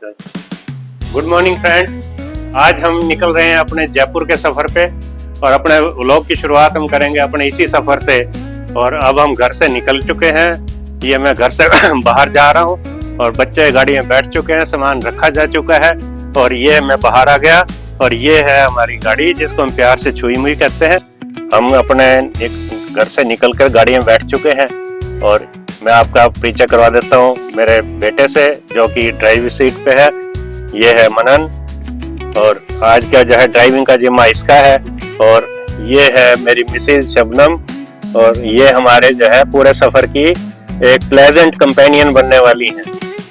Good morning friends, आज हम निकल रहे हैं अपने जयपुर के सफर पे और अपने व्लॉग की शुरुआत हम करेंगे अपने इसी सफर से। और अब हम घर से निकल चुके हैं, ये मैं घर से बाहर जा रहा हूँ और बच्चे गाड़ी में बैठ चुके हैं, सामान रखा जा चुका है और ये मैं बाहर आ गया और ये है हमारी गाड़ी जिसको हम प्यार से छुई मुई कहते हैं। हम अपने एक घर से निकलकर गाड़ी में बैठ चुके हैं और मैं आपका परिचय करवा देता हूँ मेरे बेटे से जो कि ड्राइविंग सीट पे है। ये है मनन और आज का जो है ड्राइविंग का जिम्मा इसका है और ये है मेरी मिसेज शबनम और ये हमारे जो है पूरे सफर की एक प्लेजेंट कंपेनियन बनने वाली हैं।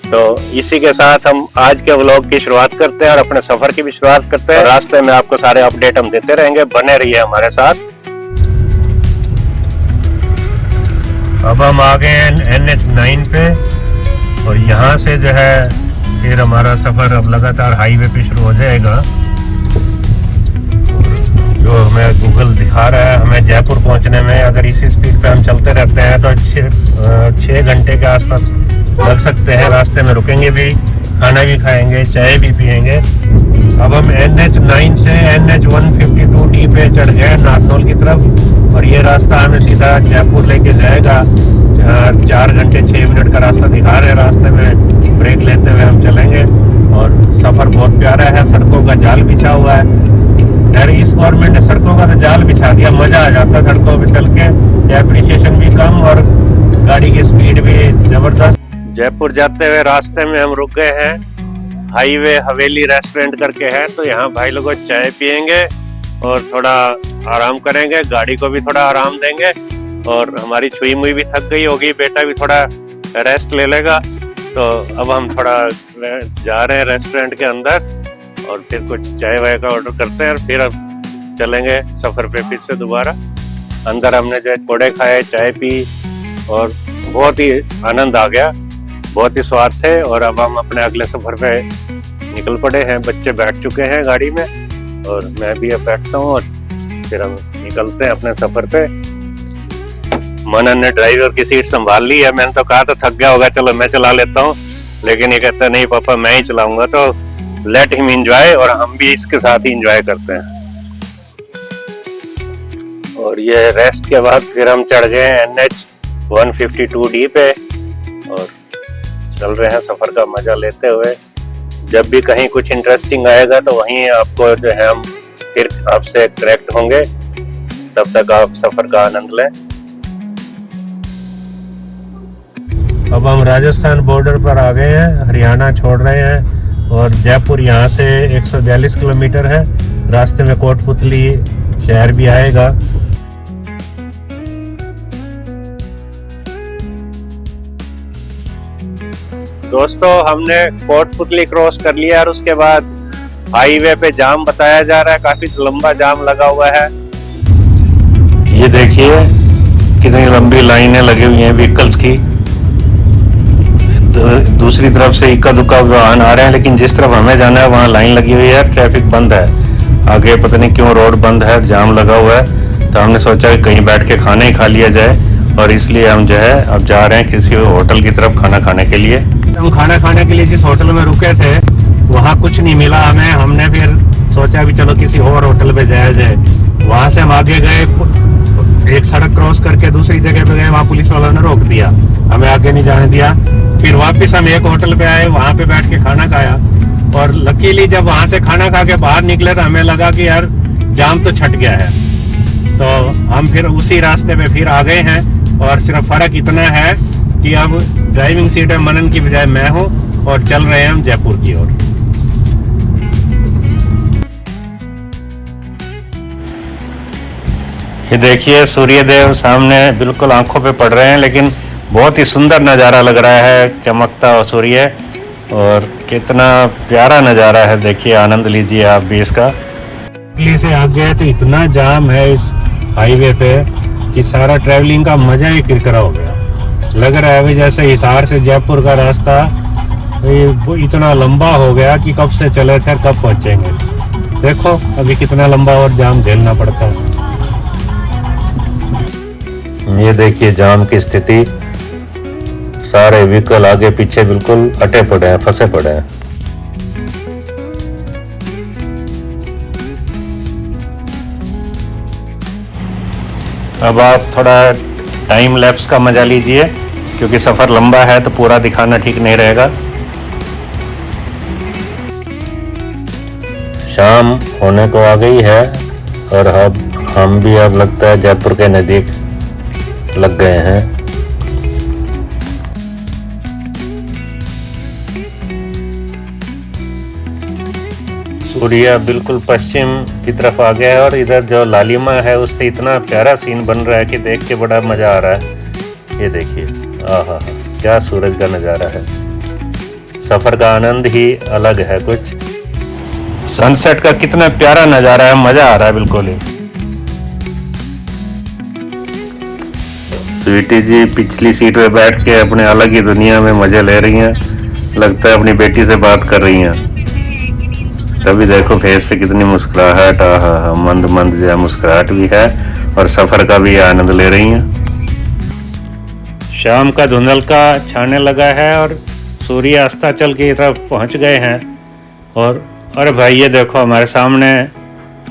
तो इसी के साथ हम आज के व्लॉग की शुरुआत करते हैं और अपने सफर की भी शुरुआत करते हैं। रास्ते में आपको सारे अपडेट हम देते रहेंगे, बने रहिए हमारे साथ। अब हम आ गए हैं NH9 पे और यहाँ से जो है फिर हमारा सफर अब लगातार हाईवे पे शुरू हो जाएगा। जो हमें गूगल दिखा रहा है हमें जयपुर पहुँचने में अगर इसी स्पीड पे हम चलते रहते हैं तो 6 घंटे के आसपास लग सकते हैं। रास्ते में रुकेंगे भी, खाना भी खाएंगे, चाय भी पियेंगे। अब हम NH9 से NH152D पे चढ़ गए नारनौल की तरफ और ये रास्ता हमें सीधा जयपुर लेके जाएगा। 4 घंटे 6 मिनट का रास्ता दिखा रहे हैं। रास्ते में ब्रेक लेते हुए हम चलेंगे और सफ़र बहुत प्यारा है। सड़कों का जाल बिछा हुआ है। यार इस गवर्नमेंट ने सड़कों का तो जाल बिछा दिया, मज़ा आ जाता सड़कों पे चल के। डेप्रिसिएशन भी कम और गाड़ी की स्पीड भी ज़बरदस्त। जयपुर जाते हुए रास्ते में हम रुक गए हैं, हाईवे हवेली रेस्टोरेंट करके है। तो यहाँ भाई लोगों चाय पियेंगे और थोड़ा आराम करेंगे, गाड़ी को भी थोड़ा आराम देंगे और हमारी छुई मुई भी थक गई होगी, बेटा भी थोड़ा रेस्ट ले लेगा। तो अब हम थोड़ा जा रहे हैं रेस्टोरेंट के अंदर और फिर कुछ चाय वाय का ऑर्डर करते हैं और फिर अब चलेंगे सफ़र पे फिर से दोबारा। अंदर हमने जो है कोड़े खाए, चाय पी और बहुत ही आनंद आ गया, बहुत ही स्वाद थे। और अब हम अपने अगले सफ़र पे निकल पड़े हैं। बच्चे बैठ चुके हैं गाड़ी में और मैं भी अब बैठता हूँ और फिर हम निकलते हैं अपने सफ़र पे। मनन ने ड्राइवर की सीट संभाल ली है। मैंने तो कहा था थक गया होगा, चलो मैं चला लेता हूँ, लेकिन ये कहता नहीं पापा मैं ही चलाऊंगा। तो लेट हिम एंजॉय और हम भी इसके साथ ही एंजॉय करते हैं। और ये रेस्ट के बाद फिर हम चढ़ गए NH152D पे और चल रहे हैं सफर का मजा लेते हुए। जब भी कहीं कुछ इंटरेस्टिंग आएगा तो वहीं आपको जो है हम फिर आपसे कनेक्ट होंगे। तब तक आप सफर का आनंद लें। अब हम राजस्थान बॉर्डर पर आ गए हैं, हरियाणा छोड़ रहे हैं और जयपुर यहाँ से 142 किलोमीटर है। रास्ते में कोटपुतली शहर भी आएगा। दोस्तों हमने कोटपुतली क्रॉस कर लिया और उसके बाद हाईवे पे जाम बताया जा रहा है, काफी लंबा जाम लगा हुआ है। ये देखिए कितनी लंबी लाइनें लगी हुई हैं व्हीकल्स की। दूसरी तरफ से इक्का दुक्का वाहन आ रहे हैं, लेकिन जिस तरफ हमें जाना है वहाँ लाइन लगी हुई है, ट्रैफिक बंद है। आगे पता नहीं क्यों रोड बंद है, जाम लगा हुआ है। तो हमने सोचा कि कहीं बैठ के खाना ही खा लिया जाए और इसलिए हम जो है अब जा रहे हैं किसी होटल की तरफ खाना खाने के लिए। हम खाना खाने के लिए जिस होटल में रुके थे वहाँ कुछ नहीं मिला हमें। हमने फिर सोचा भी चलो किसी और होटल पे जाया जाए। वहाँ से हम आगे गए, एक सड़क क्रॉस करके दूसरी जगह पे गए, वहाँ पुलिस वालों ने रोक दिया, हमें आगे नहीं जाने दिया। फिर वापस हम एक होटल पे आए, वहाँ पे बैठ के खाना खाया और लकीली जब वहाँ से खाना खा के बाहर निकले तो हमें लगा कि यार जाम तो छट गया है। तो हम फिर उसी रास्ते पे फिर आ गए हैं और सिर्फ फर्क इतना है कि अब ड्राइविंग सीट में मनन की बजाय मैं हूँ और चल रहे हैं हम जयपुर की ओर। ये देखिए सूर्यदेव सामने बिल्कुल आंखों पे पड़ रहे हैं, लेकिन बहुत ही सुंदर नज़ारा लग रहा है, चमकता हुआ सूर्य और कितना प्यारा नज़ारा है। देखिए आनंद लीजिए आप भी इसका। दिल्ली से आ गए तो इतना जाम है इस हाईवे पे कि सारा ट्रैवलिंग का मजा ही किरकिरा हो गया। लग रहा है जैसे हिसार से जयपुर का रास्ता वो इतना लंबा हो गया कि कब से चले थे कब पहुंचेंगे। देखो अभी कितना लंबा और जाम झेलना पड़ता है। ये देखिए जाम की स्थिति, सारे व्हीकल आगे पीछे बिल्कुल अटे पड़े हैं, फंसे पड़े हैं। अब आप थोड़ा टाइम लैप्स का मजा लीजिए, क्योंकि सफ़र लंबा है तो पूरा दिखाना ठीक नहीं रहेगा। शाम होने को आ गई है और अब हम भी अब लगता है जयपुर के नज़दीक लग गए हैं। सूर्य बिल्कुल पश्चिम की तरफ आ गया है और इधर जो लालिमा है उससे इतना प्यारा सीन बन रहा है कि देख के बड़ा मज़ा आ रहा है। ये देखिए, आहा, क्या सूरज का नज़ारा है। सफ़र का आनंद ही अलग है कुछ। सनसेट का कितना प्यारा नज़ारा है, मज़ा आ रहा है बिल्कुल ही। स्वीटी जी पिछली सीट पे बैठ के अपने अलग ही दुनिया में मज़े ले रही हैं। लगता है अपनी बेटी से बात कर रही हैं। तभी देखो फेस पे कितनी मुस्कुराहट, आहा, मंद मंद जो मुस्कुराहट भी है और सफ़र का भी आनंद ले रही हैं। शाम का धुंधल का छाने लगा है और सूर्य अस्ताचल की तरफ पहुंच गए हैं। और अरे भाई ये देखो हमारे सामने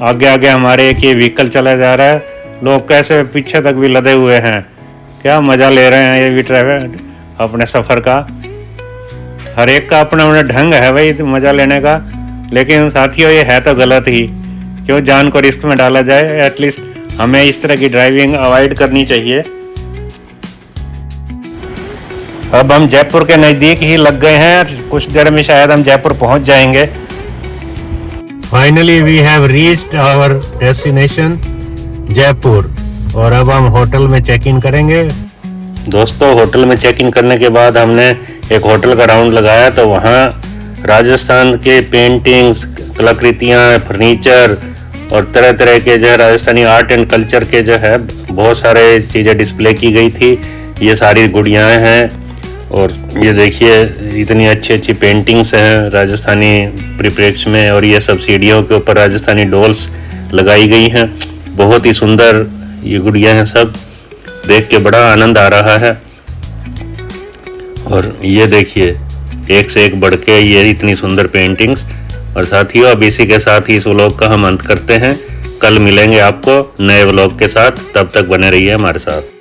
आगे आगे हमारे एक ये व्हीकल चला जा रहा है। लोग कैसे पीछे तक भी लदे हुए हैं, क्या मज़ा ले रहे हैं ये भी ड्राइवर अपने सफ़र का। हर एक का अपना अपना ढंग है भाई मज़ा लेने का, लेकिन साथियों ये है तो गलत ही। क्यों जान को रिस्क में डाला जाए। एटलीस्ट हमें इस तरह की ड्राइविंग अवॉइड करनी चाहिए। अब हम जयपुर के नज़दीक ही लग गए हैं, कुछ देर में शायद हम जयपुर पहुंच जाएंगे। Finally we have reached our destination Jaipur और अब हम होटल में चेक इन करेंगे। दोस्तों, होटल में चेक इन करने के बाद हमने एक होटल का राउंड लगाया तो वहाँ राजस्थान के पेंटिंग्स, कलाकृतियाँ, फर्नीचर और तरह तरह के जो है राजस्थानी आर्ट एंड कल्चर के जो है बहुत सारे चीज़ें डिस्प्ले की गई थी। ये सारी गुड़ियाँ हैं और ये देखिए इतनी अच्छी अच्छी पेंटिंग्स हैं राजस्थानी परिप्रेक्ष्य में। और ये सब सीढ़ियों के ऊपर राजस्थानी डॉल्स लगाई गई हैं। बहुत ही सुंदर ये गुड़ियाँ हैं, सब देख के बड़ा आनंद आ रहा है। और ये देखिए एक से एक बढ़ के ये इतनी सुंदर पेंटिंग्स। और साथियों, अब इसी के साथ ही इस व्लॉग का हम अंत करते हैं। कल मिलेंगे आपको नए व्लॉग के साथ, तब तक बने रहिए हमारे साथ।